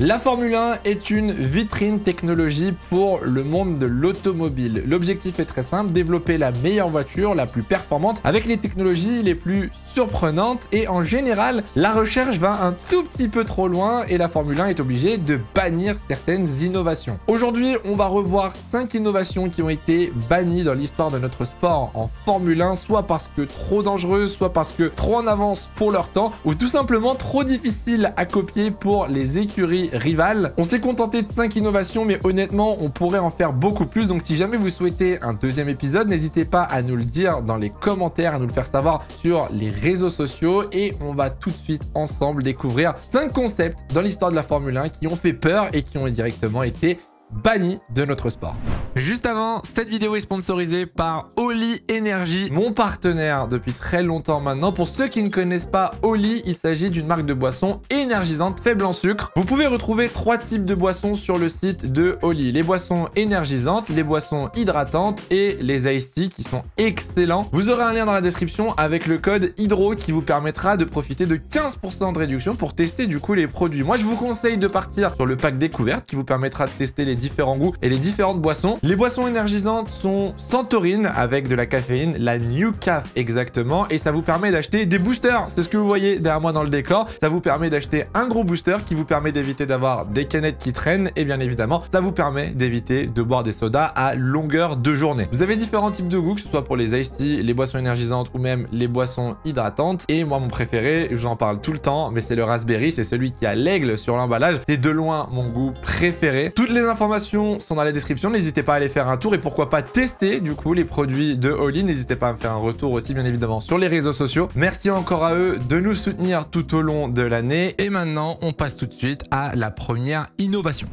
La Formule 1 est une vitrine technologie pour le monde de l'automobile. L'objectif est très simple, développer la meilleure voiture, la plus performante, avec les technologies les plus surprenantes et en général, la recherche va un tout petit peu trop loin et la Formule 1 est obligée de bannir certaines innovations. Aujourd'hui, on va revoir 5 innovations qui ont été bannies dans l'histoire de notre sport en Formule 1, soit parce que trop dangereuses, soit parce que trop en avance pour leur temps, ou tout simplement trop difficiles à copier pour les écuries rivales. On s'est contenté de 5 innovations, mais honnêtement, on pourrait en faire beaucoup plus. Donc si jamais vous souhaitez un deuxième épisode, n'hésitez pas à nous le dire dans les commentaires, à nous le faire savoir sur les réseaux sociaux et on va tout de suite ensemble découvrir 5 concepts dans l'histoire de la Formule 1 qui ont fait peur et qui ont directement été banni de notre sport. Juste avant, cette vidéo est sponsorisée par Oli Energy, mon partenaire depuis très longtemps maintenant. Pour ceux qui ne connaissent pas Oli, il s'agit d'une marque de boissons énergisantes faible en sucre. Vous pouvez retrouver 3 types de boissons sur le site de Oli. Les boissons énergisantes, les boissons hydratantes et les iced tea qui sont excellents. Vous aurez un lien dans la description avec le code HYDRO qui vous permettra de profiter de 15% de réduction pour tester du coup les produits. Moi, je vous conseille de partir sur le pack découverte qui vous permettra de tester les différents goûts et les différentes boissons. Les boissons énergisantes sont sans taurine avec de la caféine, la New Caf exactement, et ça vous permet d'acheter des boosters. C'est ce que vous voyez derrière moi dans le décor. Ça vous permet d'acheter un gros booster qui vous permet d'éviter d'avoir des canettes qui traînent et bien évidemment, ça vous permet d'éviter de boire des sodas à longueur de journée. Vous avez différents types de goûts, que ce soit pour les iced tea, les boissons énergisantes ou même les boissons hydratantes. Et moi, mon préféré, je vous en parle tout le temps, mais c'est le raspberry, c'est celui qui a l'aigle sur l'emballage. C'est de loin mon goût préféré. Toutes les informations sont dans la description, n'hésitez pas à aller faire un tour et pourquoi pas tester du coup les produits de Oli. N'hésitez pas à me faire un retour aussi bien évidemment sur les réseaux sociaux. Merci encore à eux de nous soutenir tout au long de l'année. Et maintenant, on passe tout de suite à la première innovation.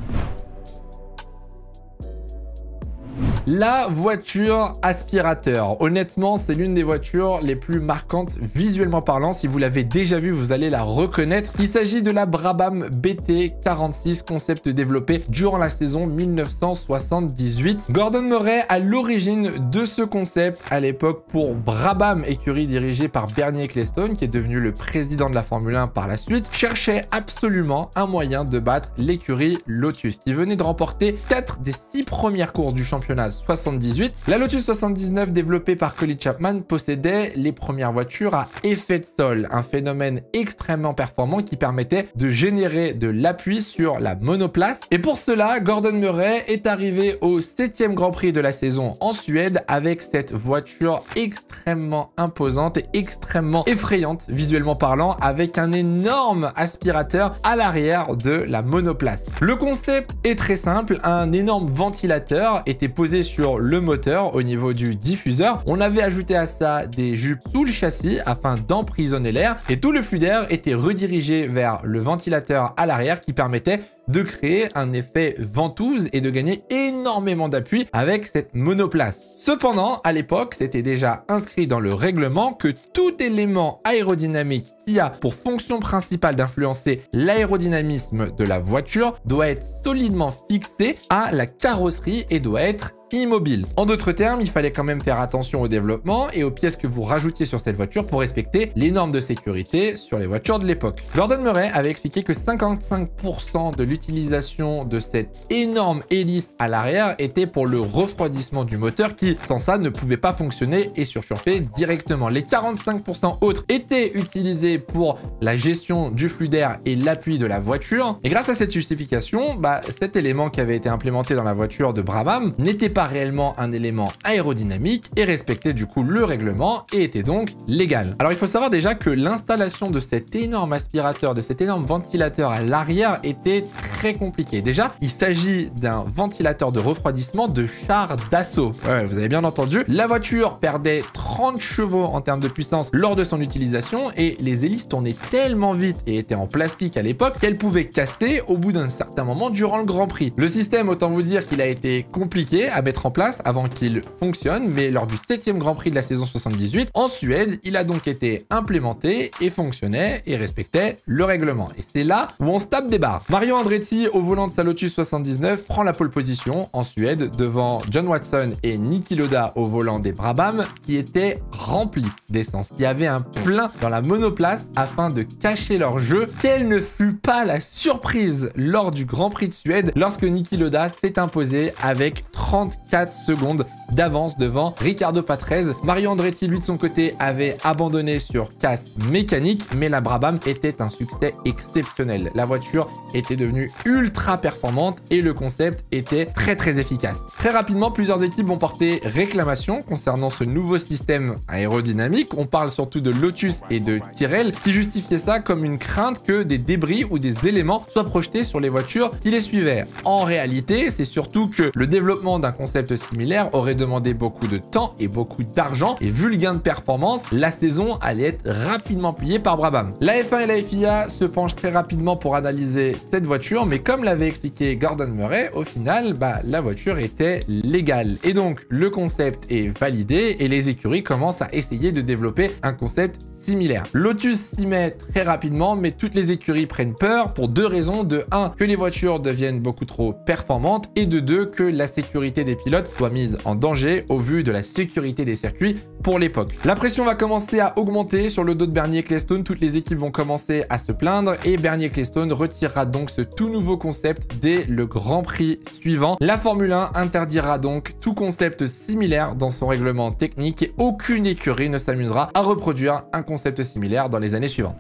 La voiture aspirateur. Honnêtement, c'est l'une des voitures les plus marquantes visuellement parlant. Si vous l'avez déjà vue, vous allez la reconnaître. Il s'agit de la Brabham BT46, concept développé durant la saison 1978. Gordon Murray, à l'origine de ce concept, à l'époque pour Brabham, écurie dirigée par Bernie Ecclestone, qui est devenu le président de la Formule 1 par la suite, cherchait absolument un moyen de battre l'écurie Lotus, qui venait de remporter 4 des 6 premières courses du championnat 78. La Lotus 79, développée par Colin Chapman, possédait les premières voitures à effet de sol, un phénomène extrêmement performant qui permettait de générer de l'appui sur la monoplace. Et pour cela, Gordon Murray est arrivé au 7e Grand Prix de la saison en Suède avec cette voiture extrêmement imposante et extrêmement effrayante visuellement parlant, avec un énorme aspirateur à l'arrière de la monoplace. Le concept est très simple, un énorme ventilateur était posé sur le moteur au niveau du diffuseur. On avait ajouté à ça des jupes sous le châssis afin d'emprisonner l'air et tout le flux d'air était redirigé vers le ventilateur à l'arrière qui permettait de créer un effet ventouse et de gagner énormément d'appui avec cette monoplace. Cependant, à l'époque, c'était déjà inscrit dans le règlement que tout élément aérodynamique qui a pour fonction principale d'influencer l'aérodynamisme de la voiture doit être solidement fixé à la carrosserie et doit être immobile. En d'autres termes, il fallait quand même faire attention au développement et aux pièces que vous rajoutiez sur cette voiture pour respecter les normes de sécurité sur les voitures de l'époque. Gordon Murray avait expliqué que 55% de l'utilisation de cette énorme hélice à l'arrière était pour le refroidissement du moteur qui, sans ça, ne pouvait pas fonctionner et surchauffer directement. Les 45% autres étaient utilisés pour la gestion du flux d'air et l'appui de la voiture. Et grâce à cette justification, cet élément qui avait été implémenté dans la voiture de Brabham n'était pas réellement un élément aérodynamique et respectait du coup le règlement et était donc légal. Alors il faut savoir déjà que l'installation de cet énorme aspirateur, de cet énorme ventilateur à l'arrière était très compliquée. Déjà, il s'agit d'un ventilateur de refroidissement de char d'assaut. Ouais, vous avez bien entendu. La voiture perdait 30 chevaux en termes de puissance lors de son utilisation et les hélices tournaient tellement vite et étaient en plastique à l'époque qu'elles pouvaient casser au bout d'un certain moment durant le Grand Prix. Le système, autant vous dire qu'il a été compliqué à mettre en place avant qu'il fonctionne, mais lors du 7e Grand Prix de la saison 78, en Suède, il a donc été implémenté et fonctionnait et respectait le règlement. Et c'est là où on se tape des barres. Mario Andretti Andretti, au volant de sa Lotus 79, prend la pole position en Suède devant John Watson et Niki Lauda au volant des Brabham qui étaient remplis d'essence, qui avaient un plein dans la monoplace afin de cacher leur jeu. Quelle ne fut pas la surprise lors du Grand Prix de Suède lorsque Niki Lauda s'est imposé avec 34 secondes d'avance devant Riccardo Patrese. Mario Andretti, lui de son côté, avait abandonné sur casse mécanique, mais la Brabham était un succès exceptionnel. La voiture était devenue ultra performante et le concept était très efficace. Très rapidement, plusieurs équipes vont porter réclamation concernant ce nouveau système aérodynamique. On parle surtout de Lotus et de Tyrrell qui justifiaient ça comme une crainte que des débris ou des éléments soient projetés sur les voitures qui les suivaient. En réalité, c'est surtout que le développement d'un concept similaire aurait demandé beaucoup de temps et beaucoup d'argent, et vu le gain de performance, la saison allait être rapidement pliée par Brabham. La F1 et la FIA se penchent très rapidement pour analyser cette voiture, mais comme l'avait expliqué Gordon Murray, au final, la voiture était légale. Et donc, le concept est validé et les écuries commencent à essayer de développer un concept similaire. Lotus s'y met très rapidement, mais toutes les écuries prennent peur pour deux raisons. De 1, que les voitures deviennent beaucoup trop performantes, et de 2, que la sécurité des pilotes soit mise en danger au vu de la sécurité des circuits pour l'époque. La pression va commencer à augmenter sur le dos de Bernie Ecclestone, toutes les équipes vont commencer à se plaindre et Bernie Ecclestone retirera donc ce tout nouveau concept dès le Grand Prix suivant. La Formule 1 interdira donc tout concept similaire dans son règlement technique et aucune écurie ne s'amusera à reproduire un concept similaire dans les années suivantes.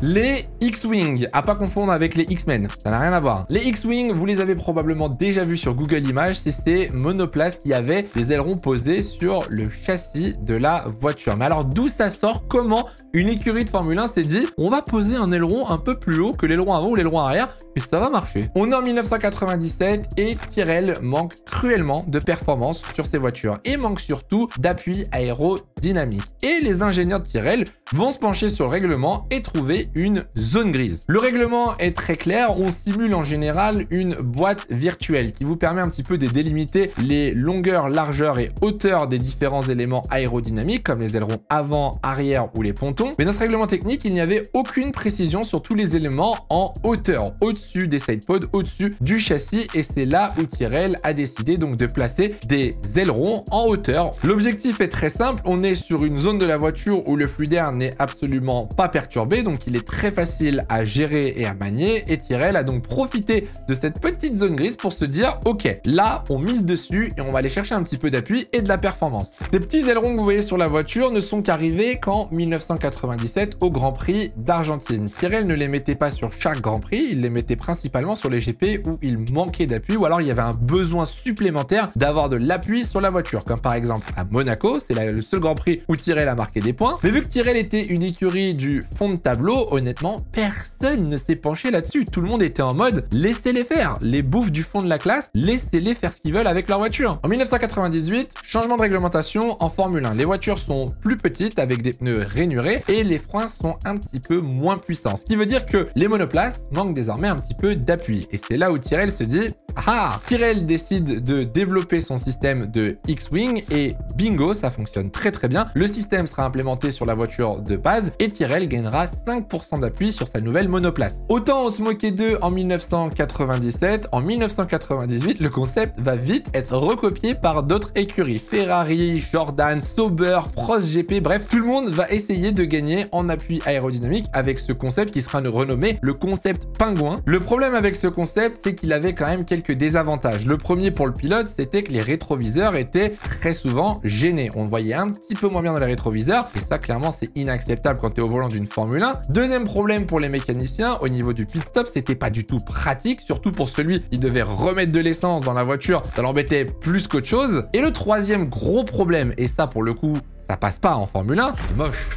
Les X-Wing, à pas confondre avec les X-Men, ça n'a rien à voir. Les X-Wing, vous les avez probablement déjà vus sur Google Images, c'est ces monoplaces qui avaient des ailerons posés sur le châssis de la voiture. Mais alors d'où ça sort? Comment une écurie de Formule 1 s'est dit on va poser un aileron un peu plus haut que l'aileron avant ou l'aileron arrière et ça va marcher? On est en 1997 et Tyrrell manque cruellement de performance sur ses voitures et manque surtout d'appui aérodynamique. Et les ingénieurs de Tyrrell vont se pencher sur le règlement et trouver une zone grise. Le règlement est très clair, on simule en général une boîte virtuelle qui vous permet un petit peu de délimiter les longueurs, largeurs et hauteurs des différents éléments aérodynamiques comme les ailerons avant, arrière ou les pontons. Mais dans ce règlement technique, il n'y avait aucune précision sur tous les éléments en hauteur, au-dessus des sidepods, au-dessus du châssis, et c'est là où Tyrrell a décidé donc de placer des ailerons en hauteur. L'objectif est très simple, on est sur une zone de la voiture où le flux d'air n'est absolument pas perturbé, donc il est très facile à gérer et à manier, et Tyrrell a donc profité de cette petite zone grise pour se dire ok, là on mise dessus et on va aller chercher un petit peu d'appui et de la performance. Ces petits ailerons que vous voyez sur la voiture ne sont qu'arrivés qu'en 1997 au Grand Prix d'Argentine. Tyrrell ne les mettait pas sur chaque Grand Prix, il les mettait principalement sur les GP où il manquait d'appui ou alors il y avait un besoin supplémentaire d'avoir de l'appui sur la voiture, comme par exemple à Monaco, c'est le seul Grand Prix où Tyrrell a marqué des points. Mais vu que Tyrrell était une écurie du fond de tableau, honnêtement, personne ne s'est penché là-dessus. Tout le monde était en mode laissez-les faire. Les bouffes du fond de la classe, laissez-les faire ce qu'ils veulent avec leur voiture. En 1998, changement de réglementation en Formule 1. Les voitures sont plus petites avec des pneus rainurés et les freins sont un petit peu moins puissants. Ce qui veut dire que les monoplaces manquent désormais un petit peu d'appui. Et c'est là où Tyrrell se dit ah, Tyrrell décide de développer son système de X-Wing et bingo, ça fonctionne très bien. Le système sera implémenté sur la voiture de base et Tyrrell gagnera 5% d'appui sur sa nouvelle monoplace. Autant on se moquait d'eux en 1997, en 1998, le concept va vite être recopié par d'autres écuries. Ferrari, Jordan, Sauber, Prost GP, bref, tout le monde va essayer de gagner en appui aérodynamique avec ce concept qui sera renommé le concept pingouin. Le problème avec ce concept, c'est qu'il avait quand même quelques désavantages. Le premier pour le pilote, c'était que les rétroviseurs étaient très souvent gênés. On voyait un petit peu moins bien dans les rétroviseurs et ça, clairement, c'est inacceptable quand tu es au volant d'une Formule 1. Deuxième problème pour les mécaniciens, au niveau du pit stop, c'était pas du tout pratique, surtout pour celui qui devait remettre de l'essence dans la voiture, ça l'embêtait plus qu'autre chose. Et le troisième gros problème, et ça pour le coup, ça passe pas en Formule 1, c'est moche.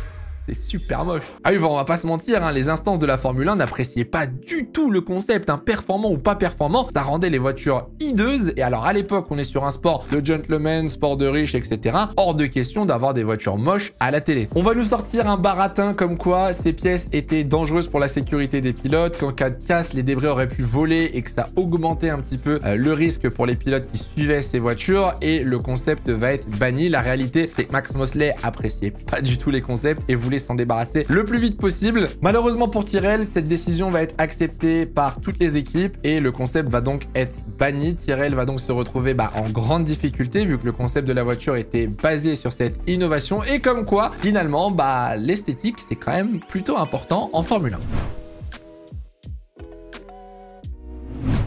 C'est super moche. Ah oui, on va pas se mentir, hein, les instances de la Formule 1 n'appréciaient pas du tout le concept, performant ou pas performant. Ça rendait les voitures hideuses. Et alors, à l'époque, on est sur un sport de gentleman, sport de riche, etc. Hors de question d'avoir des voitures moches à la télé. On va nous sortir un baratin comme quoi ces pièces étaient dangereuses pour la sécurité des pilotes, qu'en cas de casse, les débris auraient pu voler et que ça augmentait un petit peu le risque pour les pilotes qui suivaient ces voitures. Et le concept va être banni. La réalité, c'est que Max Mosley appréciait pas du tout les concepts et voulait voulait s'en débarrasser le plus vite possible. Malheureusement pour Tyrrell, cette décision va être acceptée par toutes les équipes et le concept va donc être banni. Tyrrell va donc se retrouver en grande difficulté vu que le concept de la voiture était basé sur cette innovation et comme quoi, finalement, l'esthétique, c'est quand même plutôt important en Formule 1.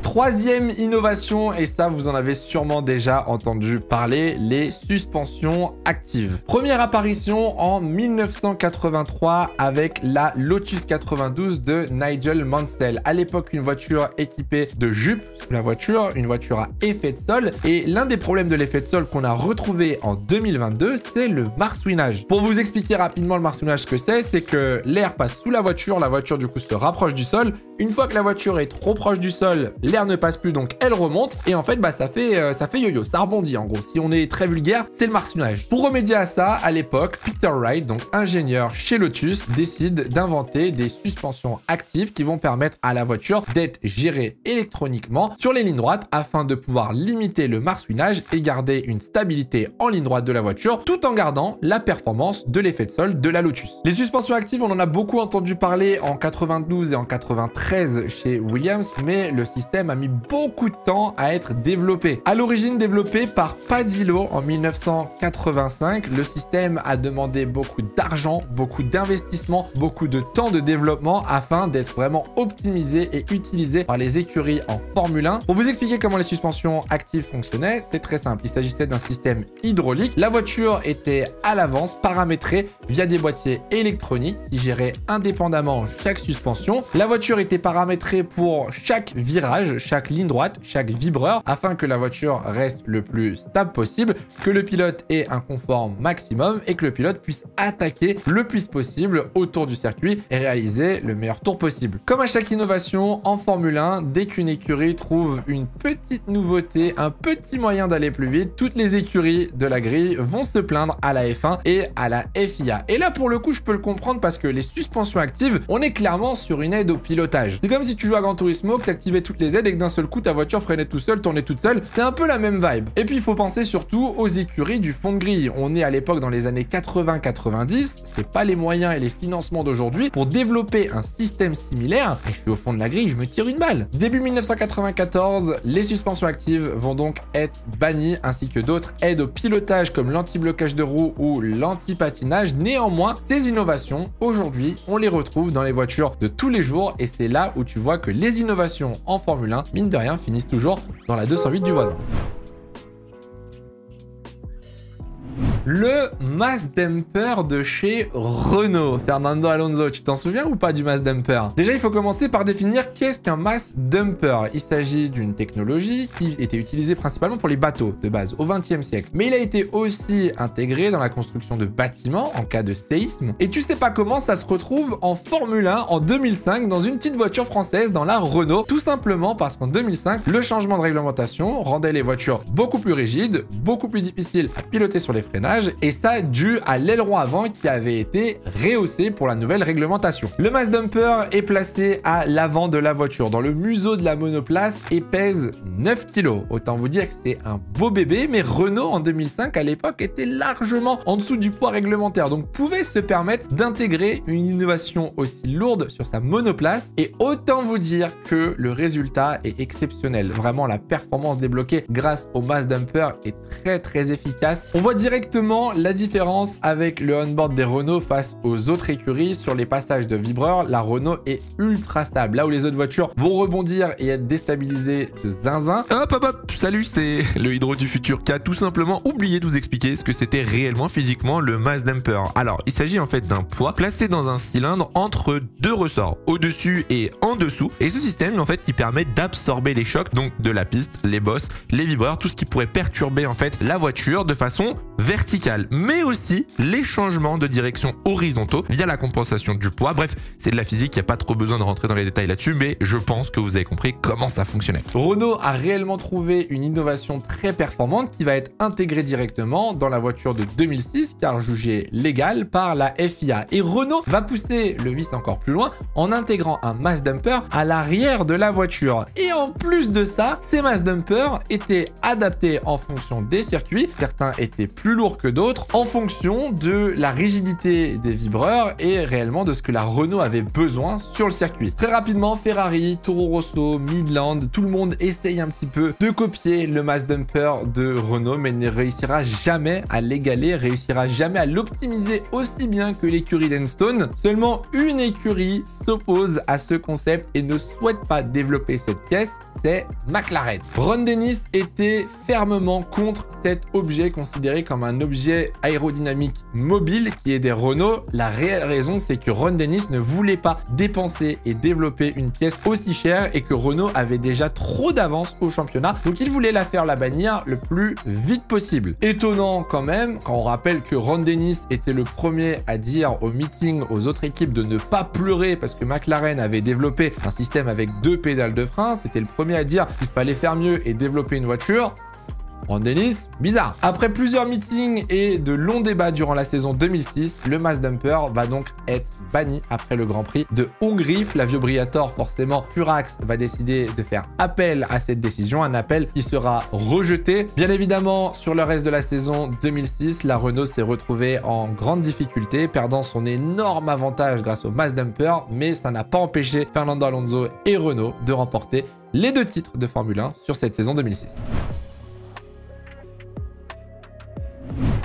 Troisième innovation, et ça vous en avez sûrement déjà entendu parler, les suspensions actives. Première apparition en 1983 avec la Lotus 92 de Nigel Mansell. À l'époque, une voiture équipée de jupes sous la voiture, une voiture à effet de sol. Et l'un des problèmes de l'effet de sol qu'on a retrouvé en 2022, c'est le marsouinage. Pour vous expliquer rapidement le marsouinage, ce que c'est que l'air passe sous la voiture du coup se rapproche du sol. Une fois que la voiture est trop proche du sol, l'air ne passe plus, donc elle remonte et en fait ça fait yo-yo, ça rebondit en gros. Si on est très vulgaire, c'est le marsouinage. Pour remédier à ça, à l'époque, Peter Wright, donc ingénieur chez Lotus, décide d'inventer des suspensions actives qui vont permettre à la voiture d'être gérée électroniquement sur les lignes droites afin de pouvoir limiter le marsouinage et garder une stabilité en ligne droite de la voiture tout en gardant la performance de l'effet de sol de la Lotus. Les suspensions actives, on en a beaucoup entendu parler en 92 et en 93 chez Williams, mais le système a mis beaucoup de temps à être développé. À l'origine développé par Padillo en 1985, le système a demandé beaucoup d'argent, beaucoup d'investissement, beaucoup de temps de développement afin d'être vraiment optimisé et utilisé par les écuries en Formule 1. Pour vous expliquer comment les suspensions actives fonctionnaient, c'est très simple. Il s'agissait d'un système hydraulique. La voiture était à l'avance paramétrée via des boîtiers électroniques qui géraient indépendamment chaque suspension. La voiture était paramétrée pour chaque virage, chaque ligne droite, chaque vibreur, afin que la voiture reste le plus stable possible, que le pilote ait un confort maximum et que le pilote puisse attaquer le plus possible autour du circuit et réaliser le meilleur tour possible. Comme à chaque innovation en Formule 1, dès qu'une écurie trouve une petite nouveauté, un petit moyen d'aller plus vite, toutes les écuries de la grille vont se plaindre à la F1 et à la FIA. Et là, pour le coup, je peux le comprendre parce que les suspensions actives, on est clairement sur une aide au pilotage. C'est comme si tu joues à Gran Turismo, que tu activais toutes les aides et que d'un seul coup, ta voiture freinait tout seul, tournait toute seule. C'est un peu la même vibe. Et puis, il faut penser surtout aux écuries du fond de grille. On est à l'époque dans les années 80-90. C'est pas les moyens et les financements d'aujourd'hui pour développer un système similaire. Et je suis au fond de la grille, je me tire une balle. Début 1994, les suspensions actives vont donc être bannies ainsi que d'autres aides au pilotage comme l'anti-blocage de roues ou l'anti-patinage. Néanmoins, ces innovations, aujourd'hui, on les retrouve dans les voitures de tous les jours et c'est là où tu vois que les innovations en Formule 1, mine de rien, finissent toujours dans la 208 du voisin. Le mass dumper de chez Renault. Fernando Alonso, tu t'en souviens ou pas du mass dumper? Déjà, il faut commencer par définir qu'est-ce qu'un mass dumper. Il s'agit d'une technologie qui était utilisée principalement pour les bateaux de base au XXe siècle. Mais il a été aussi intégré dans la construction de bâtiments en cas de séisme. Et tu sais pas comment ça se retrouve en Formule 1 en 2005 dans une petite voiture française dans la Renault. Tout simplement parce qu'en 2005, le changement de réglementation rendait les voitures beaucoup plus rigides, beaucoup plus difficiles à piloter sur les freinages. Et ça dû à l'aileron avant qui avait été rehaussé pour la nouvelle réglementation. Le mass dumper est placé à l'avant de la voiture, dans le museau de la monoplace et pèse 9 kg. Autant vous dire que c'est un beau bébé, mais Renault en 2005 à l'époque était largement en dessous du poids réglementaire, donc pouvait se permettre d'intégrer une innovation aussi lourde sur sa monoplace. Et autant vous dire que le résultat est exceptionnel. Vraiment, la performance débloquée grâce au mass dumper est très efficace. On voit directement la différence avec le onboard des Renault face aux autres écuries. Sur les passages de vibreurs, la Renault est ultra stable. Là où les autres voitures vont rebondir et être déstabilisées de zinzin. Hop, salut, c'est le Hydro du futur qui a tout simplement oublié de vous expliquer ce que c'était réellement physiquement le mass dumper. Alors, il s'agit en fait d'un poids placé dans un cylindre entre deux ressorts, au-dessus et en dessous. Et ce système, en fait, qui permet d'absorber les chocs, donc de la piste, les bosses, les vibreurs, tout ce qui pourrait perturber en fait la voiture de façon verticale, mais aussi les changements de direction horizontaux via la compensation du poids. Bref, c'est de la physique, il n'y a pas trop besoin de rentrer dans les détails là-dessus, mais je pense que vous avez compris comment ça fonctionnait. Renault a réellement trouvé une innovation très performante qui va être intégrée directement dans la voiture de 2006, car jugée légale par la FIA. Et Renault va pousser le vice encore plus loin en intégrant un mass dumper à l'arrière de la voiture. Et en plus de ça, ces mass dumpers étaient adaptés en fonction des circuits. Certains étaient plus plus lourds que d'autres en fonction de la rigidité des vibreurs et réellement de ce que la Renault avait besoin sur le circuit. Très rapidement, Ferrari, Toro Rosso, Midland, tout le monde essaye un petit peu de copier le mass dumper de Renault, mais ne réussira jamais à l'égaler, réussira jamais à l'optimiser aussi bien que l'écurie d'Enstone. Seulement une écurie s'oppose à ce concept et ne souhaite pas développer cette pièce, c'est McLaren. Ron Dennis était fermement contre cet objet considéré comme un objet aérodynamique mobile qui est des Renault. La réelle raison, c'est que Ron Dennis ne voulait pas dépenser et développer une pièce aussi chère et que Renault avait déjà trop d'avance au championnat. Donc il voulait la faire la bannir le plus vite possible. Étonnant quand même, quand on rappelle que Ron Dennis était le premier à dire au meeting aux autres équipes de ne pas pleurer parce que McLaren avait développé un système avec 2 pédales de frein. C'était le premier à dire qu'il fallait faire mieux et développer une voiture. Ron Dennis, bizarre. Après plusieurs meetings et de longs débats durant la saison 2006, le mass dumper va donc être banni après le Grand Prix de Hongrie. Flavio Briatore, forcément, Furax va décider de faire appel à cette décision, un appel qui sera rejeté. Bien évidemment, sur le reste de la saison 2006, la Renault s'est retrouvée en grande difficulté, perdant son énorme avantage grâce au mass dumper, mais ça n'a pas empêché Fernando Alonso et Renault de remporter les 2 titres de Formule 1 sur cette saison 2006.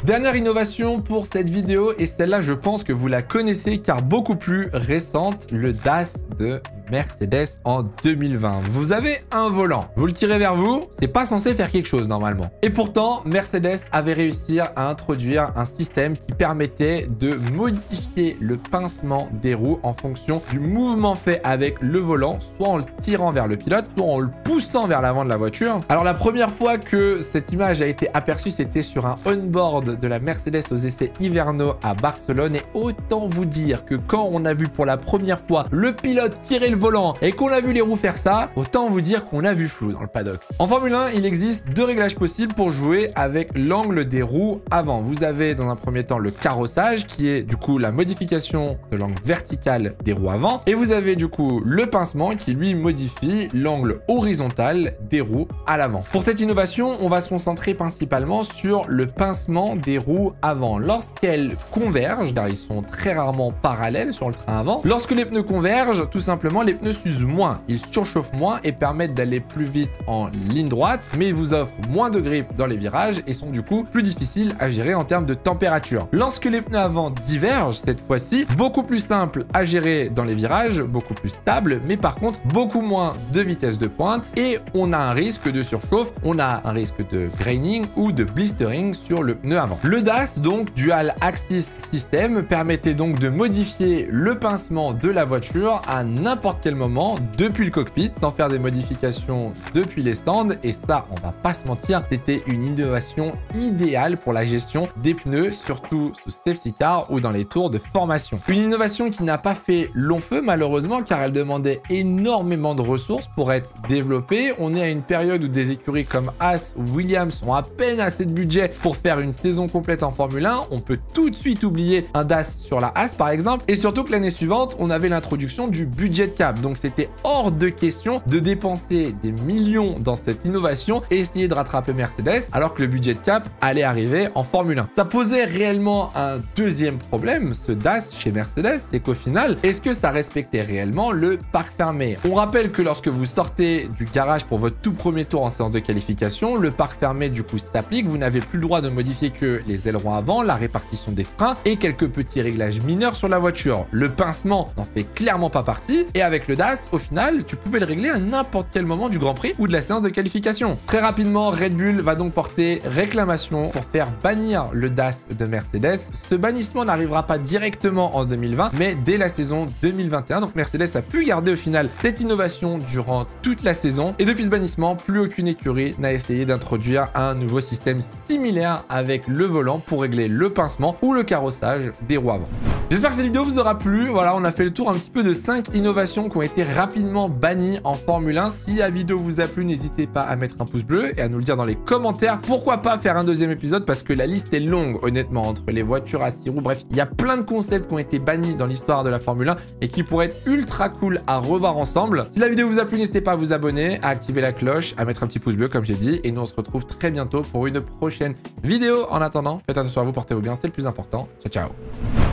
Dernière innovation pour cette vidéo, et celle-là, je pense que vous la connaissez car beaucoup plus récente, le DAS de Mercedes en 2020. Vous avez un volant, vous le tirez vers vous, c'est pas censé faire quelque chose normalement. Et pourtant, Mercedes avait réussi à introduire un système qui permettait de modifier le pincement des roues en fonction du mouvement fait avec le volant, soit en le tirant vers le pilote, soit en le poussant vers l'avant de la voiture. Alors la première fois que cette image a été aperçue, c'était sur un on-board de la Mercedes aux essais hivernaux à Barcelone. Et autant vous dire que quand on a vu pour la première fois le pilote tirer le volant et qu'on a vu les roues faire ça, autant vous dire qu'on a vu flou dans le paddock. En Formule 1, il existe 2 réglages possibles pour jouer avec l'angle des roues avant. Vous avez dans un premier temps le carrossage qui est du coup la modification de l'angle vertical des roues avant, et vous avez du coup le pincement qui lui modifie l'angle horizontal des roues à l'avant. Pour cette innovation, on va se concentrer principalement sur le pincement des roues avant. Lorsqu'elles convergent, car ils sont très rarement parallèles sur le train avant, lorsque les pneus convergent, tout simplement les pneus s'usent moins, ils surchauffent moins et permettent d'aller plus vite en ligne droite, mais ils vous offrent moins de grip dans les virages et sont du coup plus difficiles à gérer en termes de température. Lorsque les pneus avant divergent, cette fois-ci, beaucoup plus simple à gérer dans les virages, beaucoup plus stable, mais par contre beaucoup moins de vitesse de pointe et on a un risque de surchauffe, on a un risque de graining ou de blistering sur le pneu avant. Le DAS, donc Dual Axis System, permettait donc de modifier le pincement de la voiture à n'importe quel moment depuis le cockpit sans faire des modifications depuis les stands, et ça, on va pas se mentir, c'était une innovation idéale pour la gestion des pneus, surtout sous safety car ou dans les tours de formation. Une innovation qui n'a pas fait long feu malheureusement car elle demandait énormément de ressources pour être développée. On est à une période où des écuries comme Haas ou Williams ont à peine assez de budget pour faire une saison complète en Formule 1. On peut tout de suite oublier un DAS sur la Haas par exemple, et surtout que l'année suivante, on avait l'introduction du budget cap, donc c'était hors de question de dépenser des millions dans cette innovation et essayer de rattraper Mercedes alors que le budget cap allait arriver en Formule 1. Ça posait réellement un deuxième problème, ce DAS chez Mercedes, c'est qu'au final, est-ce que ça respectait réellement le parc fermé? On rappelle que lorsque vous sortez du garage pour votre tout premier tour en séance de qualification, le parc fermé du coup s'applique, vous n'avez plus le droit de modifier que les ailerons avant, la répartition des freins et quelques petits réglages mineurs sur la voiture. Le pincement n'en fait clairement pas partie, et avec le DAS, au final, tu pouvais le régler à n'importe quel moment du Grand Prix ou de la séance de qualification. Très rapidement, Red Bull va donc porter réclamation pour faire bannir le DAS de Mercedes. Ce bannissement n'arrivera pas directement en 2020, mais dès la saison 2021. Donc Mercedes a pu garder au final cette innovation durant toute la saison, et depuis ce bannissement, plus aucune écurie n'a essayé d'introduire un nouveau système similaire avec le volant pour régler le pincement ou le carrossage des roues avant. J'espère que cette vidéo vous aura plu. Voilà, on a fait le tour un petit peu de 5 innovations noms qui ont été rapidement bannis en Formule 1. Si la vidéo vous a plu, n'hésitez pas à mettre un pouce bleu et à nous le dire dans les commentaires. Pourquoi pas faire un deuxième épisode, parce que la liste est longue, honnêtement, entre les voitures à 6 roues. Bref, il y a plein de concepts qui ont été bannis dans l'histoire de la Formule 1 et qui pourraient être ultra cool à revoir ensemble. Si la vidéo vous a plu, n'hésitez pas à vous abonner, à activer la cloche, à mettre un petit pouce bleu, comme j'ai dit. Et nous, on se retrouve très bientôt pour une prochaine vidéo. En attendant, faites attention à vous, portez-vous bien, c'est le plus important. Ciao, ciao.